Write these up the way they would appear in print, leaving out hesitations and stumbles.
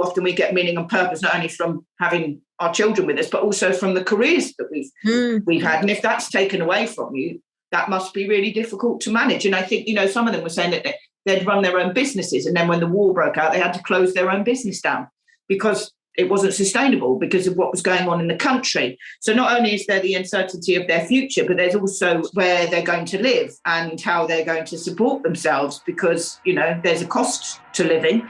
often we get meaning and purpose, not only from having our children with us, but also from the careers that we've had. And if that's taken away from you, that must be really difficult to manage. And I think, some of them were saying that they'd run their own businesses. And then when the war broke out, they had to close their own business down because it wasn't sustainable because of what was going on in the country. So not only is there the uncertainty of their future, but there's also where they're going to live and how they're going to support themselves because, there's a cost to living.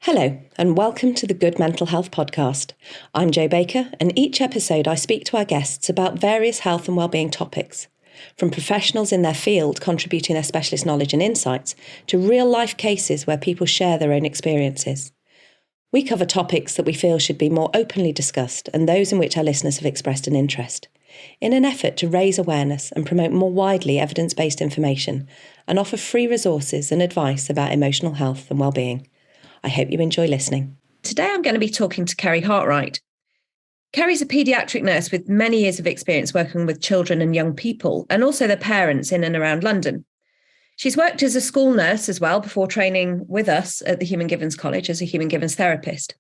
Hello, and welcome to the Good Mental Health Podcast. I'm Jo Baker, and each episode I speak to our guests about various health and wellbeing topics, from professionals in their field contributing their specialist knowledge and insights to real-life cases where people share their own experiences. We cover topics that we feel should be more openly discussed and those in which our listeners have expressed an interest, in an effort to raise awareness and promote more widely evidence-based information and offer free resources and advice about emotional health and wellbeing. I hope you enjoy listening. Today I'm going to be talking to Keri Hartwright. Keri's a paediatric nurse with many years of experience working with children and young people, and also their parents in and around London. She's worked as a school nurse as well before training with us at the Human Givens College as a Human Givens therapist.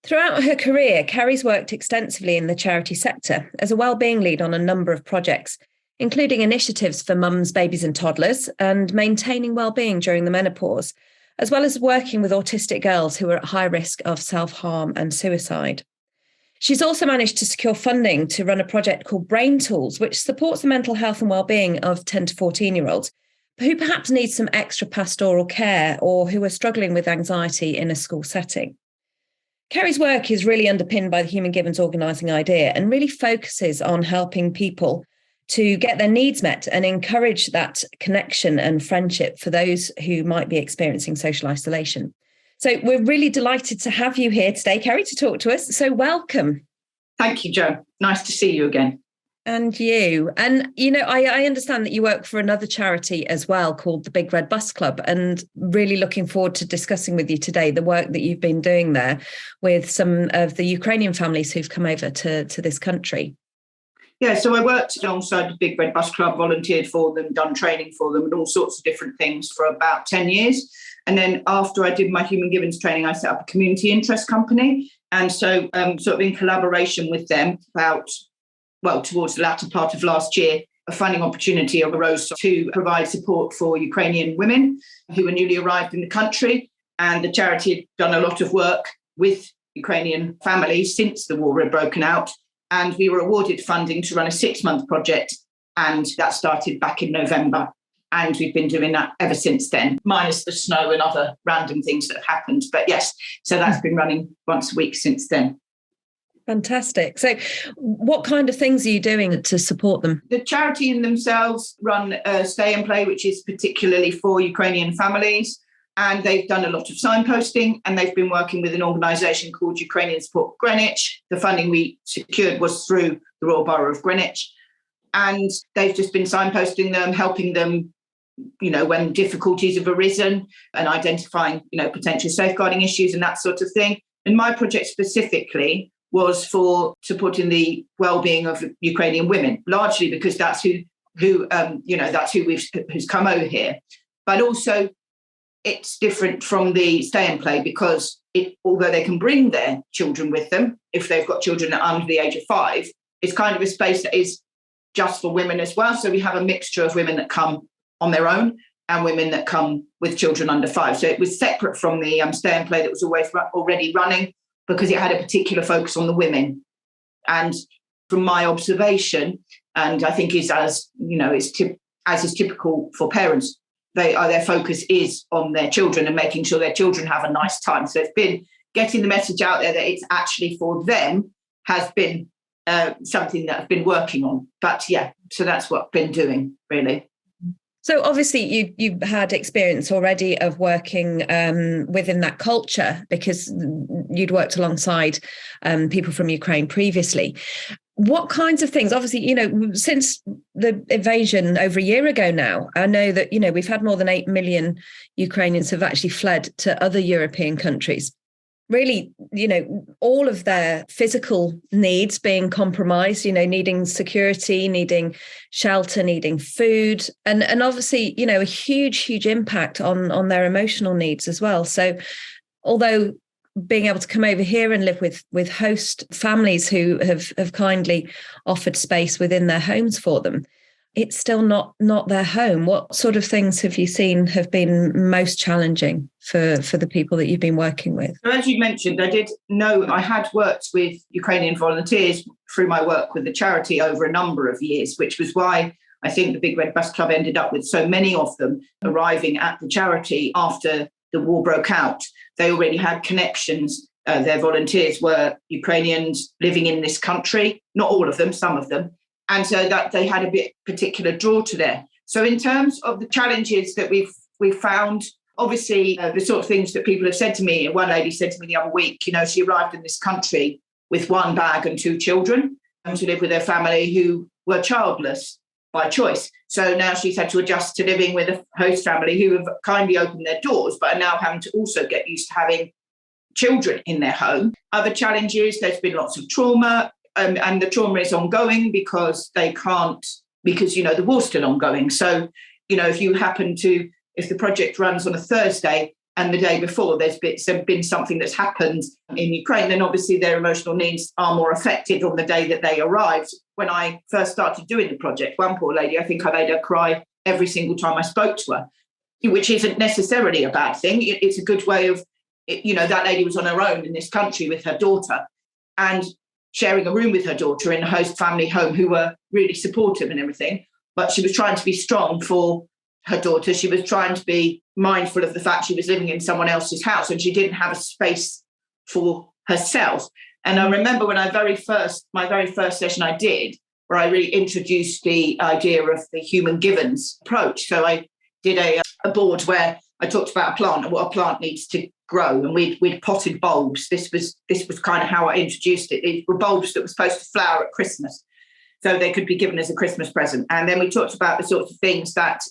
Throughout her career, Keri's worked extensively in the charity sector as a wellbeing lead on a number of projects, including initiatives for mums, babies and toddlers, and maintaining wellbeing during the menopause, as well as working with autistic girls who are at high risk of self-harm and suicide. She's also managed to secure funding to run a project called Brain Tools, which supports the mental health and wellbeing of 10 to 14-year-olds who perhaps need some extra pastoral care or who are struggling with anxiety in a school setting. Keri's work is really underpinned by the Human Givens organising idea and really focuses on helping people to get their needs met and encourage that connection and friendship for those who might be experiencing social isolation. So we're really delighted to have you here today, Keri, to talk to us. So welcome. Thank you, Jo. Nice to see you again. And you. And, I understand that you work for another charity as well called the Big Red Bus Club, and really looking forward to discussing with you today the work that you've been doing there with some of the Ukrainian families who've come over to this country. Yeah, so I worked alongside the Big Red Bus Club, volunteered for them, done training for them and all sorts of different things for about 10 years. And then after I did my Human Givens training, I set up a community interest company. And so sort of in collaboration with them towards the latter part of last year, a funding opportunity arose to provide support for Ukrainian women who were newly arrived in the country. And the charity had done a lot of work with Ukrainian families since the war had broken out. And we were awarded funding to run a 6-month project. And that started back in November. And we've been doing that ever since then, minus the snow and other random things that have happened. But yes, so that's been running once a week since then. Fantastic. So what kind of things are you doing to support them? The charity in themselves run Stay and Play, which is particularly for Ukrainian families. And they've done a lot of signposting, and they've been working with an organisation called Ukrainian Support Greenwich. The funding we secured was through the Royal Borough of Greenwich. And they've just been signposting them, helping them, when difficulties have arisen and identifying, potential safeguarding issues and that sort of thing. And my project specifically was for supporting the well-being of Ukrainian women, largely because that's who's come over here. But also, it's different from the Stay and Play because although they can bring their children with them, if they've got children under the age of 5, it's kind of a space that is just for women as well. So we have a mixture of women that come on their own and women that come with children under 5. So it was separate from the Stay and Play that was always already running because it had a particular focus on the women. And from my observation, and I think is as is typical for parents, their focus is on their children and making sure their children have a nice time. So it's been getting the message out there that it's actually for them has been something that I've been working on. But yeah, so that's what I've been doing, really. So obviously you had experience already of working within that culture because you'd worked alongside people from Ukraine previously. What kinds of things? Obviously, since the invasion over a year ago now, I know that, we've had more than 8 million Ukrainians have actually fled to other European countries. Really, all of their physical needs being compromised, needing security, needing shelter, needing food, and obviously, a huge impact on their emotional needs as well. So although being able to come over here and live with host families who have kindly offered space within their homes for them, it's still not their home. What sort of things have you seen have been most challenging for the people that you've been working with? So as you mentioned, I had worked with Ukrainian volunteers through my work with the charity over a number of years, which was why I think the Big Red Bus Club ended up with so many of them arriving at the charity after the war broke out. They already had connections. Their volunteers were Ukrainians living in this country, not all of them, some of them. And so that they had a particular draw to there. So in terms of the challenges that we've found, obviously the sort of things that people have said to me, one lady said to me the other week, she arrived in this country with one bag and 2 children to live with her family who were childless by choice. So now she's had to adjust to living with a host family who have kindly opened their doors, but are now having to also get used to having children in their home. Other challenges, there's been lots of trauma, and the trauma is ongoing because the war's still ongoing. So, if the project runs on a Thursday and the day before there's been something that's happened in Ukraine, then obviously their emotional needs are more affected on the day that they arrived. When I first started doing the project, one poor lady, I think I made her cry every single time I spoke to her, which isn't necessarily a bad thing. It's a good way of, that lady was on her own in this country with her daughter and sharing a room with her daughter in a host family home who were really supportive and everything. But she was trying to be strong for her daughter. She was trying to be mindful of the fact she was living in someone else's house and she didn't have a space for herself. And I remember when my very first session I did, where I really introduced the idea of the human givens approach. So I did a board where I talked about a plant and what a plant needs to grow, and we'd potted bulbs. This was kind of how I introduced it. It were bulbs that were supposed to flower at Christmas, so they could be given as a Christmas present. And then we talked about the sorts of things that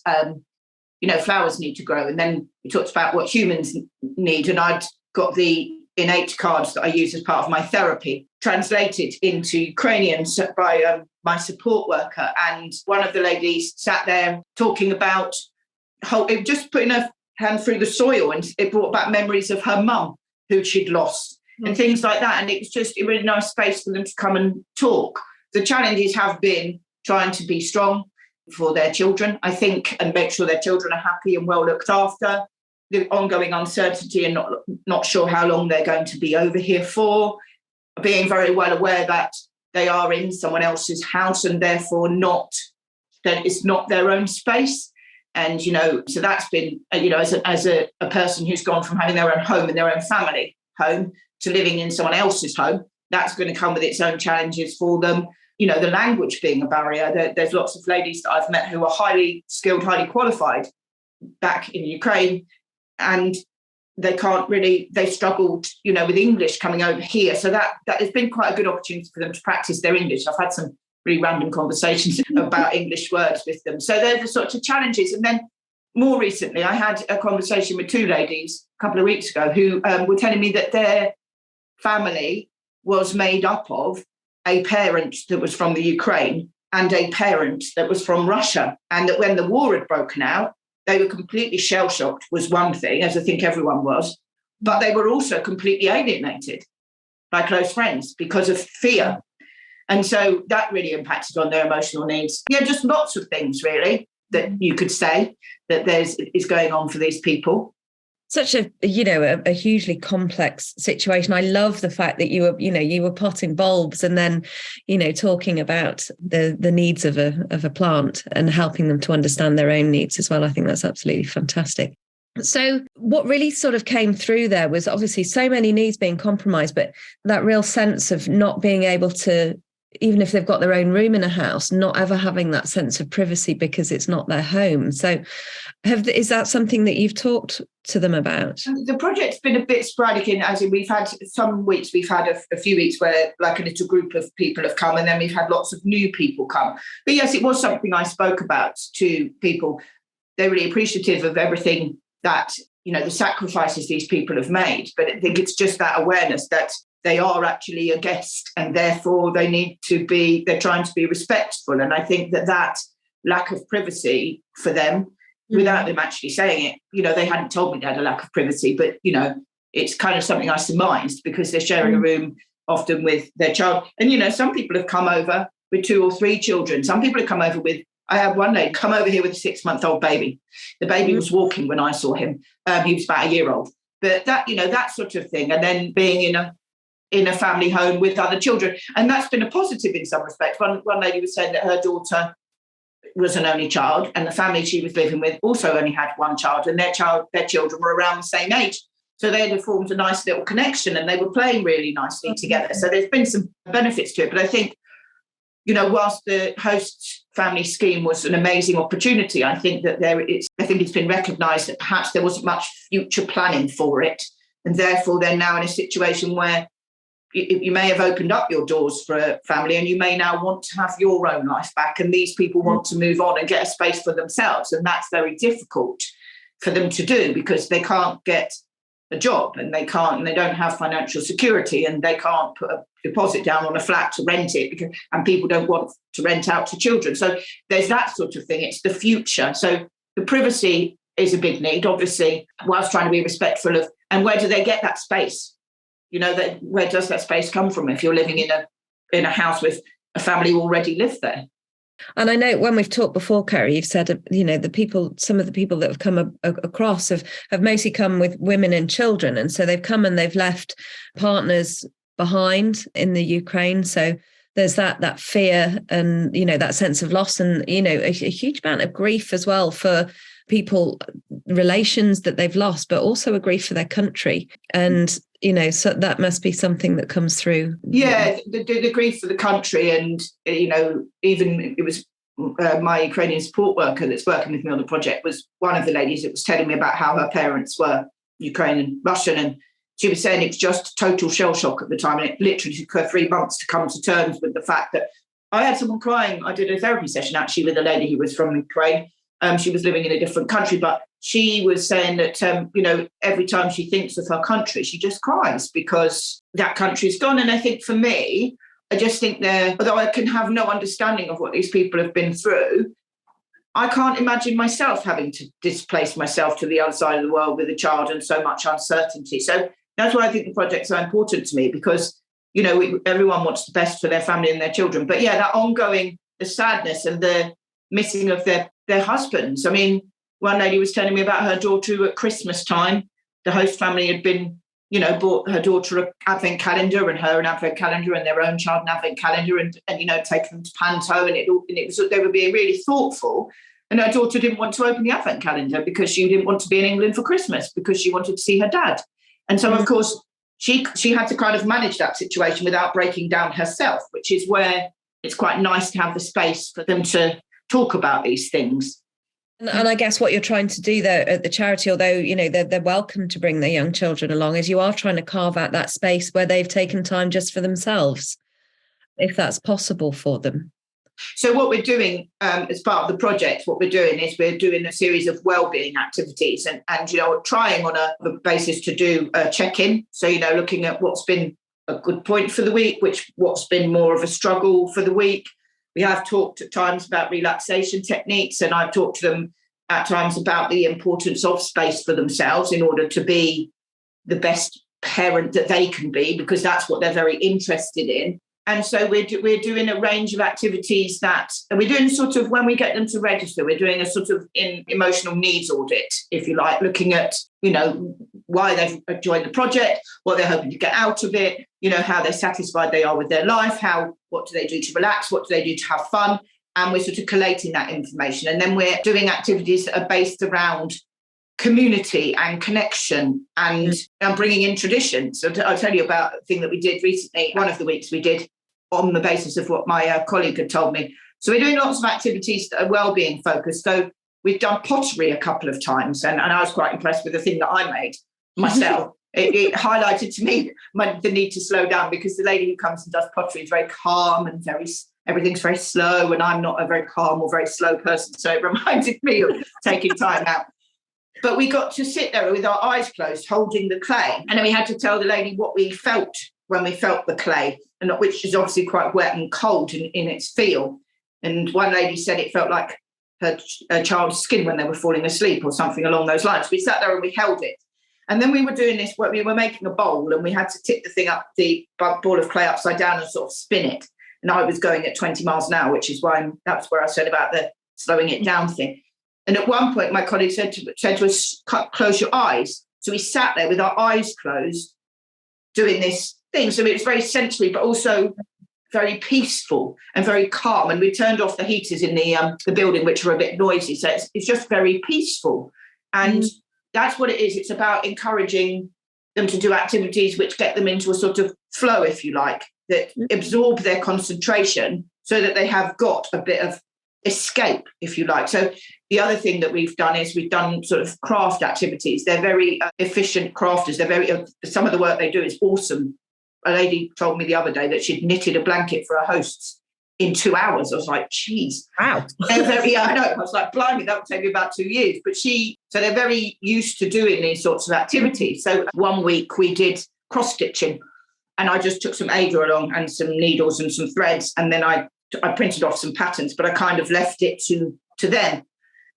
flowers need to grow, and then we talked about what humans need. And I'd got the innate cards that I use as part of my therapy translated into Ukrainian by my support worker. And one of the ladies sat there talking about just putting her hand through the soil, and it brought back memories of her mum who she'd lost and things like that. And it was just a really nice space for them to come and talk. The challenges have been trying to be strong for their children, I think, and make sure their children are happy and well looked after. The ongoing uncertainty and not sure how long they're going to be over here for, being very well aware that they are in someone else's house and therefore that it's not their own space. And, so that's been, as a person who's gone from having their own home and their own family home to living in someone else's home, that's going to come with its own challenges for them. The language being a barrier. There's lots of ladies that I've met who are highly skilled, highly qualified back in Ukraine, and they struggled, with English coming over here. So that has been quite a good opportunity for them to practice their English. I've had some really random conversations about English words with them. So they're the sorts of challenges. And then more recently, I had a conversation with 2 ladies a couple of weeks ago who were telling me that their family was made up of a parent that was from the Ukraine and a parent that was from Russia. And that when the war had broken out, they were completely shell-shocked was one thing, as I think everyone was, but they were also completely alienated by close friends because of fear. And so that really impacted on their emotional needs. Yeah, just lots of things, really, that you could say that is going on for these people. Such a hugely complex situation. I love the fact that you were potting bulbs and then, talking about the needs of a plant and helping them to understand their own needs as well. I think that's absolutely fantastic. So what really sort of came through there was obviously so many needs being compromised, but that real sense of not being able to even if they've got their own room in a house, not ever having that sense of privacy because it's not their home. So is that something that you've talked to them about? The project's been a bit sporadic as in we've had some weeks, we've had a few weeks where like a little group of people have come, and then we've had lots of new people come. But yes, it was something I spoke about to people. They're really appreciative of everything that, the sacrifices these people have made. But I think it's just that awareness that they are actually a guest, and therefore they're trying to be respectful. And I think that lack of privacy for them, without them actually saying it, they hadn't told me they had a lack of privacy, but, it's kind of something I surmised because they're sharing a room often with their child. And, some people have come over with 2 or 3 children. Some people have come over I had one lady come over here with a 6-month-old baby. The baby was walking when I saw him. He was about a year old. But that sort of thing. And then being in a family home with other children. And that's been a positive in some respects. One lady was saying that her daughter was an only child, and the family she was living with also only had one child, and their children were around the same age. So they had formed a nice little connection, and they were playing really nicely together. So there's been some benefits to it. But I think, whilst the host family scheme was an amazing opportunity, I think that it's been recognised that perhaps there wasn't much future planning for it. And therefore they're now in a situation where you may have opened up your doors for a family, and you may now want to have your own life back, and these people want to move on and get a space for themselves, and that's very difficult for them to do because they can't get a job, and they don't have financial security, and they can't put a deposit down on a flat to rent it and people don't want to rent out to children. So there's that sort of thing. It's the future. So the privacy is a big need, obviously, whilst trying to be respectful of, and where do they get that space? Where does that space come from if you're living in a house with a family who already live there? And I know when we've talked before, Keri, you've said, some of the people that have come across have mostly come with women and children. And so they've come and they've left partners behind in the Ukraine. So there's that fear and, that sense of loss and, a huge amount of grief as well for people, relations that they've lost, but also a grief for their country. And, so that must be something that comes through. Yeah, the grief for the country. And, even it was my Ukrainian support worker that's working with me on the project was one of the ladies that was telling me about how her parents were Ukrainian, Russian. And she was saying it was just total shell shock at the time. And it literally took her 3 months to come to terms with the fact that I had someone crying. I did a therapy session actually with a lady who was from Ukraine. She was living in a different country, but she was saying that, every time she thinks of her country, she just cries because that country's gone. And I think for me, I just think although I can have no understanding of what these people have been through, I can't imagine myself having to displace myself to the other side of the world with a child and so much uncertainty. So that's why I think the project's so important to me because, everyone wants the best for their family and their children. But yeah, that ongoing, the sadness and the missing of their husbands. I mean, one lady was telling me about her daughter who at Christmas time, the host family had been, bought her daughter an advent calendar and her an advent calendar and their own child an advent calendar and take them to Panto and it was they were being really thoughtful. And her daughter didn't want to open the advent calendar because she didn't want to be in England for Christmas because she wanted to see her dad. And so, of course, she had to kind of manage that situation without breaking down herself, which is where it's quite nice to have the space for them to talk about these things. And I guess what you're trying to do there at the charity, although, they're welcome to bring their young children along, is you are trying to carve out that space where they've taken time just for themselves, if that's possible for them. So what we're doing as part of the project, what we're doing is we're doing a series of wellbeing activities and trying on a basis to do a check-in. So, looking at what's been a good point for the week, what's been more of a struggle for the week. We have talked at times about relaxation techniques, and I've talked to them at times about the importance of space for themselves in order to be the best parent that they can be, because that's what they're very interested in. And so we're doing a range of activities that we're doing sort of when we get them to register, we're doing a sort of emotional needs audit, if you like, looking at, why they've joined the project, what they're hoping to get out of it, how they're satisfied they are with their life, what do they do to relax, what do they do to have fun. And we're sort of collating that information. And then we're doing activities that are based around community and connection and bringing in tradition. So I'll tell you about a thing that we did recently. One of the weeks we did on the basis of what my colleague had told me. So we're doing lots of activities that are well-being focused. So we've done pottery a couple of times, and I was quite impressed with the thing that I made myself. It highlighted to me the need to slow down, because the lady who comes and does pottery is very calm and everything's very slow, and I'm not a very calm or very slow person. So it reminded me of taking time out. But we got to sit there with our eyes closed, holding the clay. And then we had to tell the lady what we felt when we felt the clay, and which is obviously quite wet and cold in its feel. And one lady said it felt like her child's skin when they were falling asleep or something along those lines. We sat there and we held it. And then we were doing this, we were making a bowl, and we had to tip the thing up, the ball of clay upside down and sort of spin it. And I was going at 20 miles an hour, which is why that's where I said about the slowing it down thing. And at one point, my colleague said to us, close your eyes. So we sat there with our eyes closed doing this thing. So it was very sensory, but also very peaceful and very calm. And we turned off the heaters in the building, which were a bit noisy. So it's just very peaceful. And that's what it is. It's about encouraging them to do activities which get them into a sort of flow, if you like, that absorb their concentration so that they have got a bit of escape, if you like. So the other thing that we've done is we've done sort of craft activities. They're very efficient crafters. They're very, some of the work they do is awesome. A lady told me the other day that she'd knitted a blanket for her hosts in 2 hours. I was like, geez. Wow. I know. I was like, blimey, that would take me about 2 years. But so they're very used to doing these sorts of activities. So one week we did cross-stitching, and I just took some Ada along and some needles and some threads. And then I printed off some patterns, but I kind of left it to them.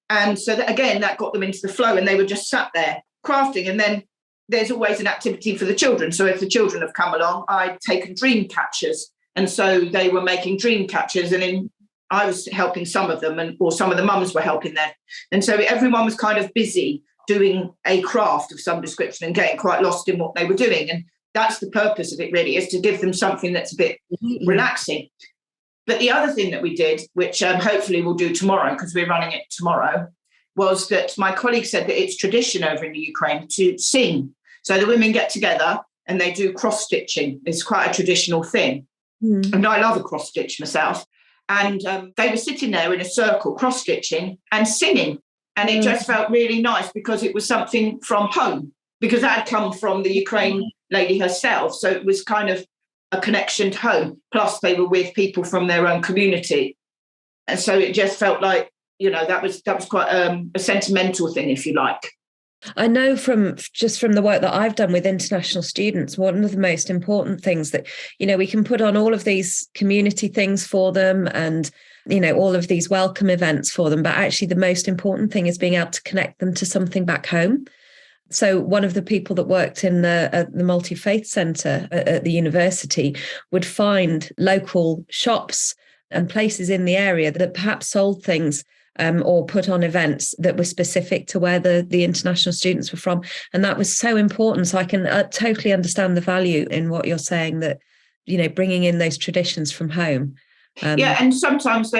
And so that, again, that got them into the flow, and they were just sat there crafting. And then there's always an activity for the children. So if the children have come along, I'd taken dream catchers. And so they were making dream catchers, and I was helping some of them, or some of the mums were helping them. And so everyone was kind of busy doing a craft of some description and getting quite lost in what they were doing. And that's the purpose of it, really, is to give them something that's a bit relaxing. But the other thing that we did, which hopefully we'll do tomorrow, because we're running it tomorrow, was that my colleague said that it's tradition over in the Ukraine to sing. So the women get together and they do cross-stitching. It's quite a traditional thing. And I love a cross-stitch myself. And they were sitting there in a circle, cross-stitching and singing. And it just felt really nice, because it was something from home, because that had come from the Ukraine lady herself. So it was kind of a connection to home. Plus they were with people from their own community. And so it just felt like, that was quite a sentimental thing, if you like. I know from the work that I've done with international students, one of the most important things that, we can put on all of these community things for them and, all of these welcome events for them. But actually the most important thing is being able to connect them to something back home. So one of the people that worked in the multi-faith centre at the university would find local shops and places in the area that perhaps sold things or put on events that were specific to where the international students were from. And that was so important. So I can totally understand the value in what you're saying, that, bringing in those traditions from home. And sometimes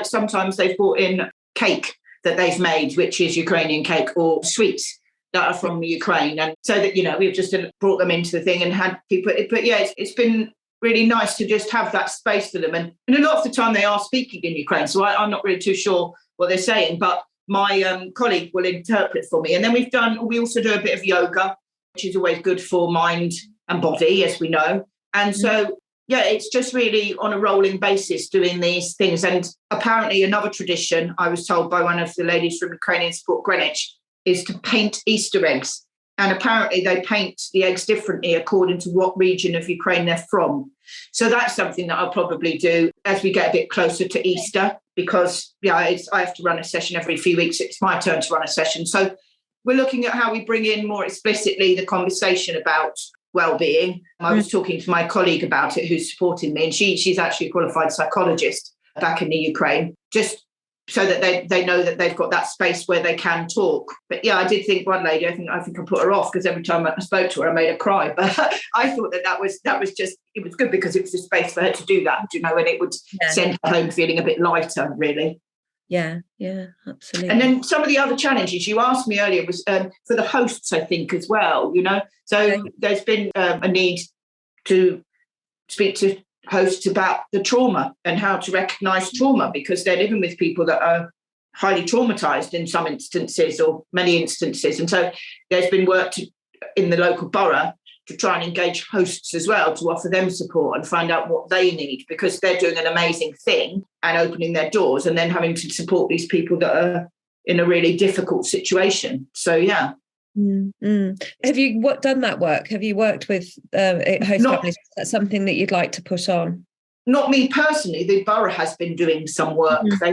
sometimes they've brought in cake that they've made, which is Ukrainian cake, or sweets that are from Ukraine. And so that, we've just brought them into the thing and had people. But yeah, it's been really nice to just have that space for them. And a lot of the time they are speaking in Ukraine, so I'm not really too sure what they're saying, but my colleague will interpret for me. And then we also do a bit of yoga, which is always good for mind and body, as we know. And so, it's just really on a rolling basis doing these things. And apparently another tradition, I was told by one of the ladies from Ukrainian Support Greenwich, is to paint Easter eggs. And apparently they paint the eggs differently according to what region of Ukraine they're from. So that's something that I'll probably do as we get a bit closer to Easter, because I have to run a session every few weeks. It's my turn to run a session. So we're looking at how we bring in more explicitly the conversation about well-being. I was talking to my colleague about it, who's supporting me, and she's actually a qualified psychologist back in the Ukraine, just so that they know that they've got that space where they can talk. But I did think one lady, I think I put her off, because every time I spoke to her, I made her cry. But I thought that was just, it was good, because it was a space for her to do that, and it would send her home feeling a bit lighter, really. Yeah, absolutely. And then some of the other challenges you asked me earlier was for the hosts, I think, as well, So there's been a need to speak to hosts about the trauma and how to recognise trauma, because they're living with people that are highly traumatised in some instances or many instances. And so there's been work in the local borough to try and engage hosts as well, to offer them support and find out what they need, because they're doing an amazing thing and opening their doors and then having to support these people that are in a really difficult situation. So, yeah. Mm-hmm. Have you done that work? Have you worked with host families? Is that something that you'd like to put on? Not me personally. The borough has been doing some work. Mm-hmm.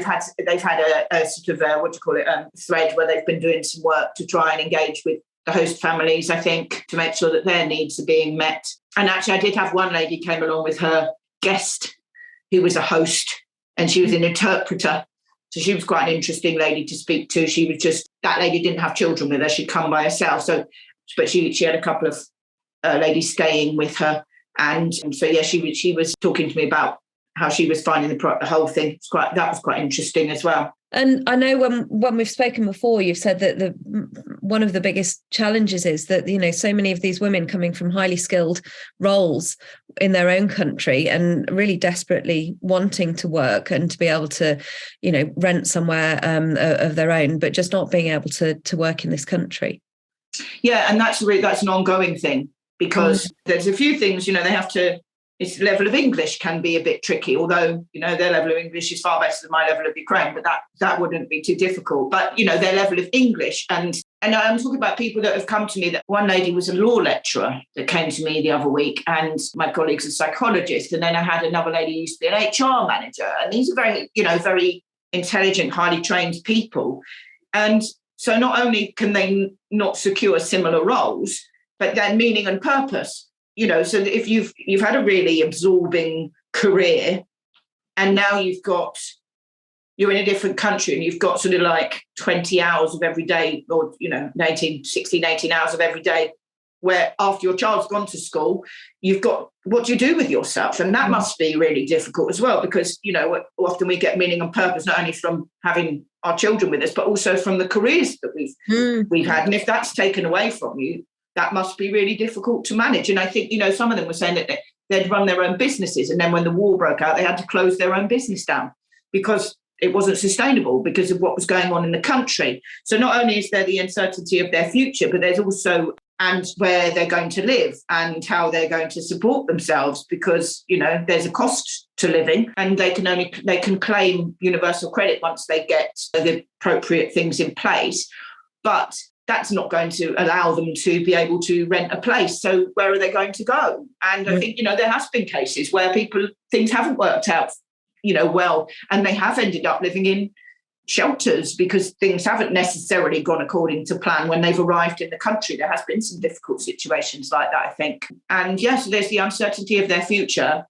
They've had a sort of thread where they've been doing some work to try and engage with the host families, I think, to make sure that their needs are being met. And actually, I did have one lady came along with her guest who was a host, and she was an interpreter. So she was quite an interesting lady to speak to. She was that lady didn't have children with her. She'd come by herself. So, but she had a couple of ladies staying with her. And so, yeah, she was talking to me about how she was finding the whole thing. That was quite interesting as well. And I know when we've spoken before, you've said that one of the biggest challenges is that, so many of these women coming from highly skilled roles in their own country and really desperately wanting to work and to be able to, rent somewhere of their own, but just not being able to work in this country. Yeah, and that's an ongoing thing, because there's a few things, they have to. Its level of English can be a bit tricky, although, their level of English is far better than my level of Ukraine, but that wouldn't be too difficult. But, their level of English. And I'm talking about people that have come to me. That one lady was a law lecturer that came to me the other week, and my colleague's a psychologist. And then I had another lady who used to be an HR manager. And these are very, very intelligent, highly trained people. And so not only can they not secure similar roles, but their meaning and purpose. So if you've had a really absorbing career, and now you're in a different country and you've got sort of like 20 hours of every day, or 18 hours of every day, where after your child's gone to school, you've got, what do you do with yourself? And that must be really difficult as well, because often we get meaning and purpose not only from having our children with us, but also from the careers that we've had. And if that's taken away from you, that must be really difficult to manage. And I think, some of them were saying that they'd run their own businesses. And then when the war broke out, they had to close their own business down because it wasn't sustainable because of what was going on in the country. So not only is there the uncertainty of their future, but there's also and where they're going to live and how they're going to support themselves, because, there's a cost to living, and they can claim universal credit once they get the appropriate things in place. But that's not going to allow them to be able to rent a place. So where are they going to go? And I think, there has been cases where things haven't worked out, well, and they have ended up living in shelters because things haven't necessarily gone according to plan when they've arrived in the country. There has been some difficult situations like that, I think. And yes, there's the uncertainty of their future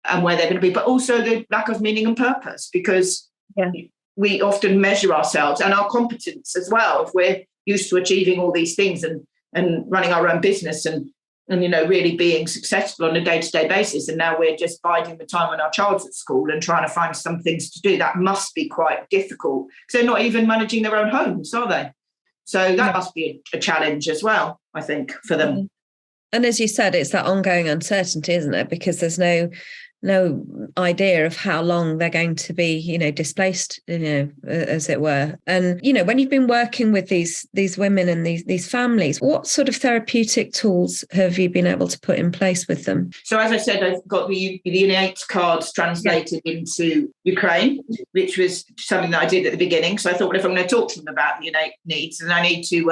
and where they're going to be, but also the lack of meaning and purpose, because we often measure ourselves and our competence as well. If we're used to achieving all these things and running our own business and really being successful on a day-to-day basis, and now we're just biding the time when our child's at school and trying to find some things to do, that must be quite difficult, because they're not even managing their own homes, are they? So that must be a challenge as well, I think, for them. And as you said, it's that ongoing uncertainty, isn't it? Because there's no idea of how long they're going to be, displaced, as it were. And, when you've been working with these women and these families, what sort of therapeutic tools have you been able to put in place with them? So as I said, I've got the innate cards translated into Ukraine, which was something that I did at the beginning. So I thought, well, if I'm going to talk to them about the innate needs, then I need to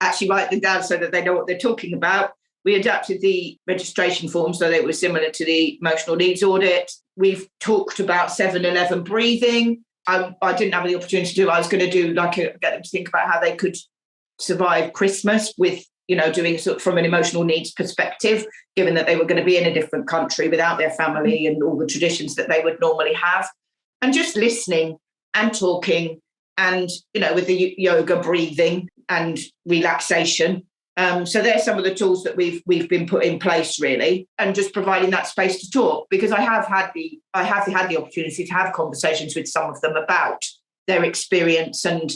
actually write them down so that they know what they're talking about. We adapted the registration form so that it was similar to the emotional needs audit. We've talked about 7-11 breathing. I didn't have the opportunity to do. I was going to do get them to think about how they could survive Christmas with, doing sort of from an emotional needs perspective, given that they were going to be in a different country without their family and all the traditions that they would normally have. And just listening and talking and, with the yoga, breathing and relaxation. So there's some of the tools that we've been put in place, really, and just providing that space to talk, because I have had the opportunity to have conversations with some of them about their experience, and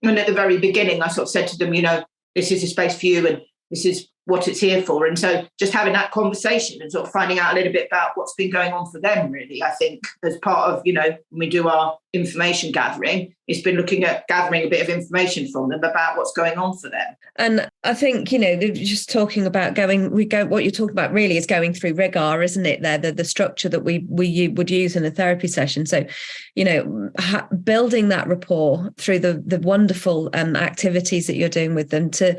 at the very beginning I sort of said to them, this is a space for you, and this is what it's here for. And so just having that conversation and sort of finding out a little bit about what's been going on for them, really, I think, as part of, when we do our information gathering, it's been looking at gathering a bit of information from them about what's going on for them. And I think, just talking about what you're talking about really is going through rigor, isn't it? The structure that we would use in a therapy session. So, building that rapport through the wonderful activities that you're doing with them to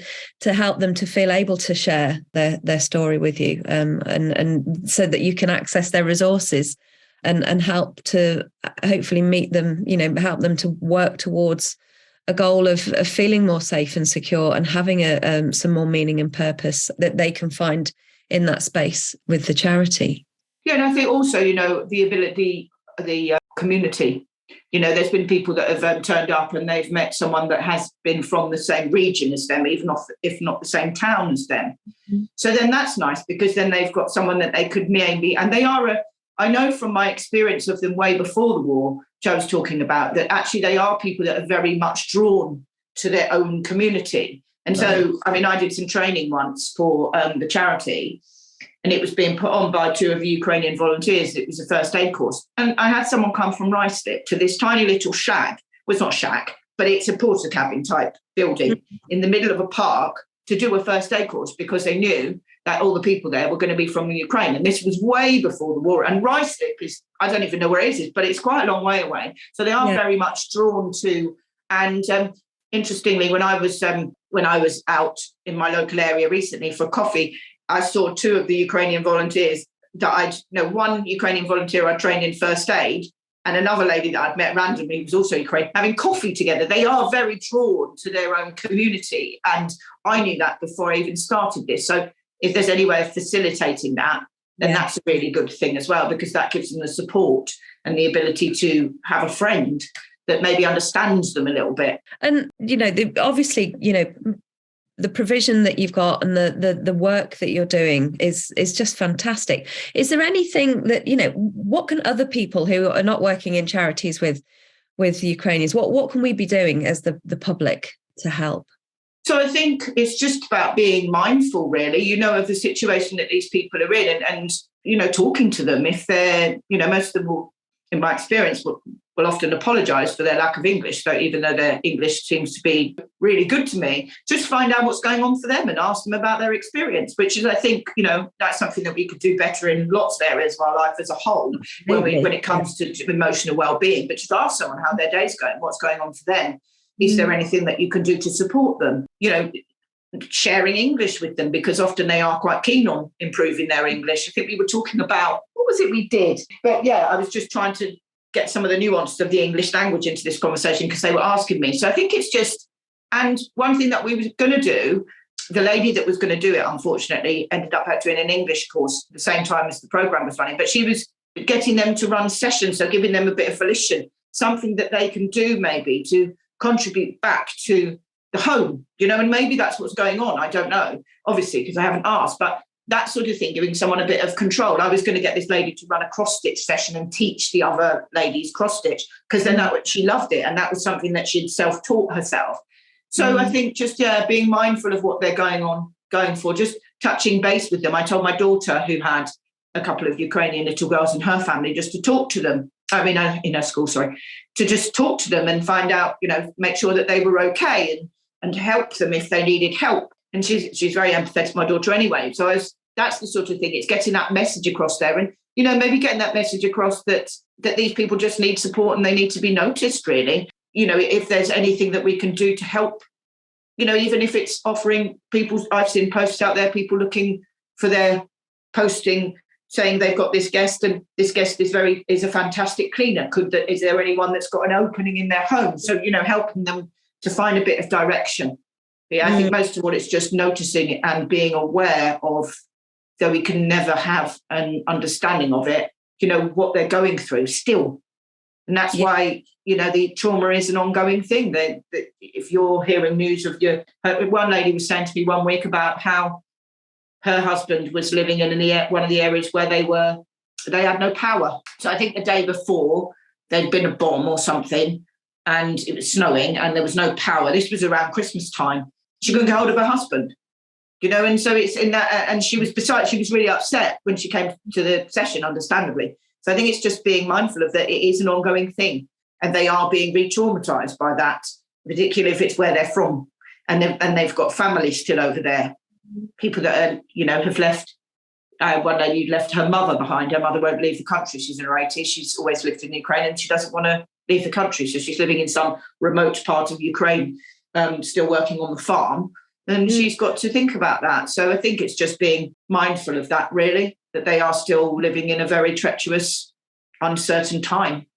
help them to feel able to share their story with you, and so that you can access their resources and help to hopefully meet them, help them to work towards a goal of feeling more safe and secure and having some more meaning and purpose that they can find in that space with the charity. Yeah, and I think also, the ability, the community. There's been people that have turned up and they've met someone that has been from the same region as them, even if not the same town as them. Mm-hmm. So then that's nice, because then they've got someone that they could maybe, and they are I know from my experience of them way before the war, Joe's talking about, that actually they are people that are very much drawn to their own community. And so, I did some training once for the charity, and it was being put on by 2 of the Ukrainian volunteers. It was a first aid course. And I had someone come from Ruislip to this tiny little shack. Well, it's not a shack, but it's a porter cabin type building in the middle of a park to do a first aid course, because they knew that all the people there were going to be from the Ukraine. And this was way before the war. And Ruislip is, I don't even know where it is, but it's quite a long way away. So they are very much drawn to. And interestingly, when I was out in my local area recently for coffee, I saw 2 of the Ukrainian volunteers that one Ukrainian volunteer I trained in first aid, and another lady that I'd met randomly who was also Ukrainian, having coffee together. They are very drawn to their own community. And I knew that before I even started this. So if there's any way of facilitating that, then that's a really good thing as well, because that gives them the support and the ability to have a friend that maybe understands them a little bit. And, obviously, the provision that you've got and the work that you're doing is just fantastic. Is there anything that, what can other people who are not working in charities with Ukrainians, what can we be doing as the public to help? So I think it's just about being mindful, really, of the situation that these people are in, and talking to them. If they're, most of them will, in my experience, will often apologise for their lack of English. So even though their English seems to be really good to me, just find out what's going on for them and ask them about their experience, which is, I think, that's something that we could do better in lots of areas of our life as a whole, when it comes to emotional well-being. But just ask someone how their day's going, what's going on for them. Is there anything that you can do to support them? Sharing English with them, because often they are quite keen on improving their English. I think we were talking about, what was it we did? But yeah, I was just trying to get some of the nuances of the English language into this conversation, because they were asking me. So I think it's just, and one thing that we were going to do, the lady that was going to do it, unfortunately, ended up doing an English course at the same time as the programme was running. But she was getting them to run sessions, so giving them a bit of volition, something that they can do maybe to contribute back to the home, and maybe that's what's going on. I don't know, obviously, because I haven't asked, but that sort of thing, giving someone a bit of control. I was going to get this lady to run a cross-stitch session and teach the other ladies cross-stitch, because then she loved it. And that was something that she'd self-taught herself. So I think just being mindful of what they're going for, just touching base with them. I told my daughter, who had a couple of Ukrainian little girls in her family, just to talk to them. In her school, to just talk to them and find out, make sure that they were okay and help them if they needed help. And she's very empathetic, my daughter, anyway. So that's the sort of thing. It's getting that message across there, and maybe getting that message across that these people just need support and they need to be noticed. Really, if there's anything that we can do to help, even if it's offering people. I've seen posts out there, people looking for their posting, saying they've got this guest and this guest is a fantastic cleaner. Is there anyone that's got an opening in their home? So, helping them to find a bit of direction. Yeah, I think most of all, it's just noticing and being aware of, though we can never have an understanding of it, what they're going through still. And that's why, the trauma is an ongoing thing. That if you're hearing news of one lady was saying to me one week about how her husband was living in one of the areas where they had no power. So I think the day before there'd been a bomb or something, and it was snowing and there was no power. This was around Christmas time. She couldn't get hold of her husband. And so it's in that, and she was really upset when she came to the session, understandably. So I think it's just being mindful of that. It is an ongoing thing, and they are being re-traumatized by that, particularly if it's where they're from, and they've got family still over there, people that are, have left. One lady left her mother behind. Her mother won't leave the country. She's in her 80s. She's always lived in Ukraine, and she doesn't want to leave the country. So she's living in some remote part of Ukraine, still working on the farm. And she's got to think about that. So I think it's just being mindful of that, really, that they are still living in a very treacherous, uncertain time,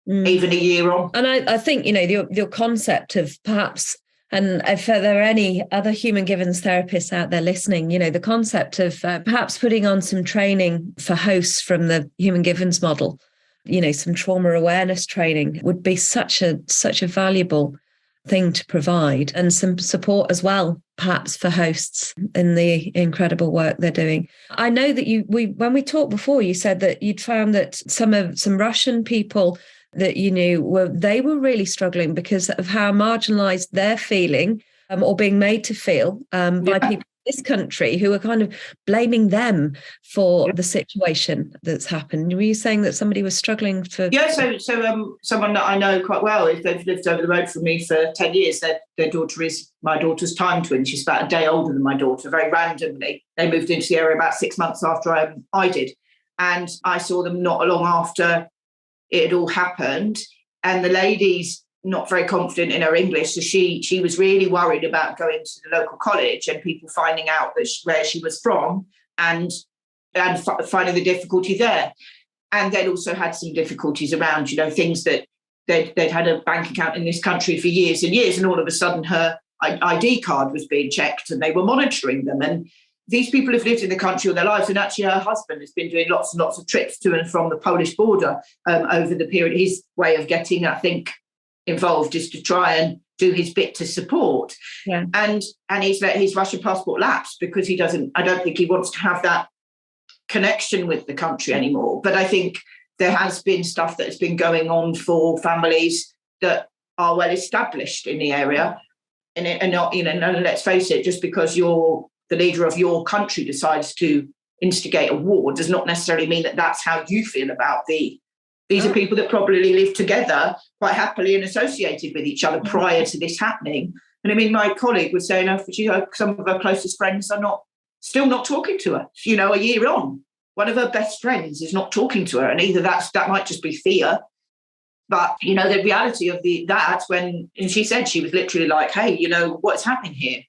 even a year on. And I think, your concept of perhaps, and if there are any other human givens therapists out there listening, the concept of perhaps putting on some training for hosts from the human givens model, some trauma awareness training would be such a valuable thing to provide, and some support as well, perhaps for hosts in the incredible work they're doing. I know that when we talked before, you said that you'd found that some Russian people that you knew were really struggling because of how marginalized they're feeling or being made to feel by people in this country who are kind of blaming them for the situation that's happened. Were you saying that somebody was struggling for? Yeah, so someone that I know quite well, if they've lived over the road from me for 10 years, their daughter is my daughter's time twin. She's about a day older than my daughter. Very randomly, they moved into the area about 6 months after I did. And I saw them not long after it had all happened. And the lady's not very confident in her English. So she was really worried about going to the local college and people finding out where she was from and finding the difficulty there. And they'd also had some difficulties around, things that they'd had a bank account in this country for years and years. And all of a sudden her ID card was being checked and they were monitoring them. And these people have lived in the country all their lives. And actually her husband has been doing lots and lots of trips to and from the Polish border over the period. His way of getting, I think, involved is to try and do his bit to support. Yeah. And he's let his Russian passport lapse because I don't think he wants to have that connection with the country anymore. But I think there has been stuff that has been going on for families that are well established in the area. And not, let's face it, just because you're the leader of your country decides to instigate a war does not necessarily mean that that's how you feel about these are people that probably live together quite happily and associated with each other prior to this happening. And I mean, my colleague was saying, some of her closest friends are still not talking to her, a year on. One of her best friends is not talking to her. And either that might just be fear. But, the reality of and she said she was literally like, hey, what's happening here?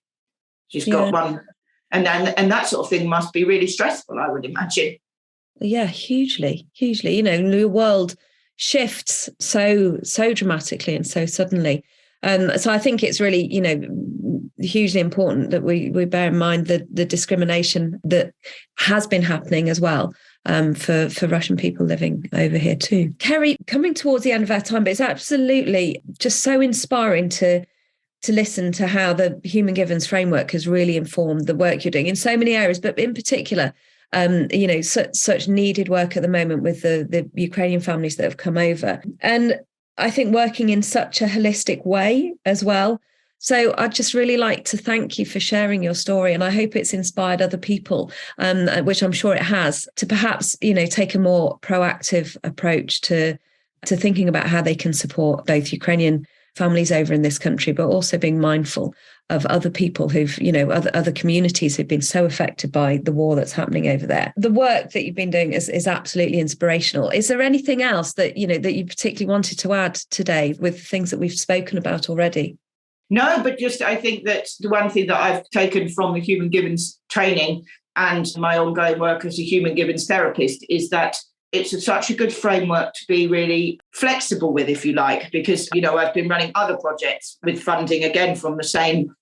She's got one. And that sort of thing must be really stressful, I would imagine. Yeah, hugely. The world shifts so dramatically and so suddenly. So I think it's really, hugely important that we bear in mind the discrimination that has been happening as well for Russian people living over here too. Keri, coming towards the end of our time, but it's absolutely just so inspiring to listen to how the Human Givens framework has really informed the work you're doing in so many areas, but in particular, such needed work at the moment with the Ukrainian families that have come over. And I think working in such a holistic way as well. So I'd just really like to thank you for sharing your story. And I hope it's inspired other people, which I'm sure it has, to perhaps, take a more proactive approach to thinking about how they can support both Ukrainian families over in this country, but also being mindful of other people who've, other communities who've been so affected by the war that's happening over there. The work that you've been doing is absolutely inspirational. Is there anything else that, that you particularly wanted to add today with things that we've spoken about already? No, but just I think that the one thing that I've taken from the Human Givens training and my ongoing work as a Human Givens therapist is that it's such a good framework to be really flexible with, if you like, because, I've been running other projects with funding, again, from the same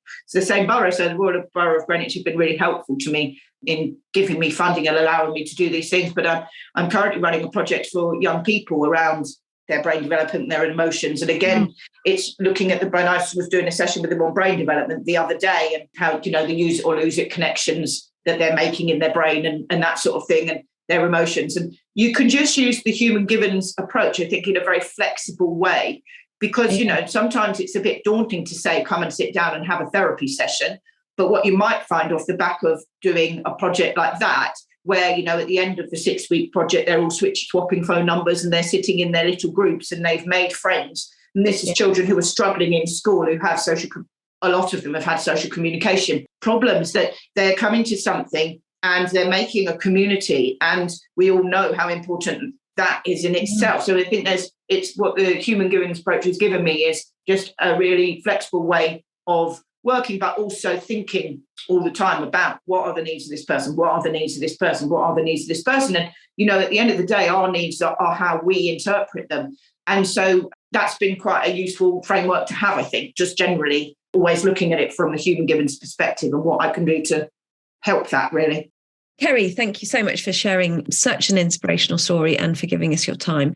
borough. So the Royal Borough of Greenwich have been really helpful to me in giving me funding and allowing me to do these things. But I'm currently running a project for young people around their brain development, their emotions. And again, it's looking at the brain. I was doing a session with them on brain development the other day and how, the use it or lose it connections that they're making in their brain and that sort of thing. And their emotions. And you can just use the Human Givens approach, I think, in a very flexible way, because, sometimes it's a bit daunting to say, come and sit down and have a therapy session. But what you might find off the back of doing a project like that, where, at the end of the 6-week project, they're all swapping phone numbers and they're sitting in their little groups and they've made friends. And this is children who are struggling in school, who have a lot of them have had social communication problems, that they're coming to something and they're making a community. And we all know how important that is in itself. So I think it's what the human giving approach has given me is just a really flexible way of working, but also thinking all the time about what are the needs of this person, what are the needs of this person, what are the needs of this person. And, at the end of the day, our needs are how we interpret them. And so that's been quite a useful framework to have, I think, just generally always looking at it from the human givens perspective and what I can do to help that, really. Keri, thank you so much for sharing such an inspirational story and for giving us your time.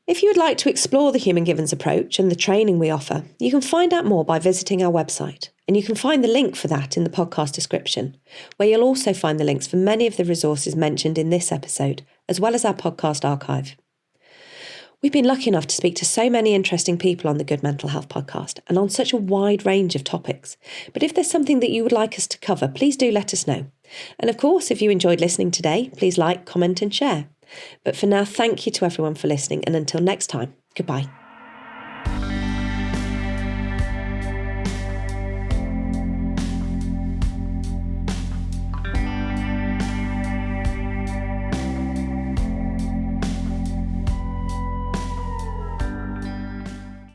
If you would like to explore the human givens approach and the training we offer, you can find out more by visiting our website, and you can find the link for that in the podcast description, where you'll also find the links for many of the resources mentioned in this episode, as well as our podcast archive. We've been lucky enough to speak to so many interesting people on the Good Mental Health podcast and on such a wide range of topics. But if there's something that you would like us to cover, please do let us know. And of course, if you enjoyed listening today, please like, comment and share. But for now, thank you to everyone for listening, and until next time, goodbye.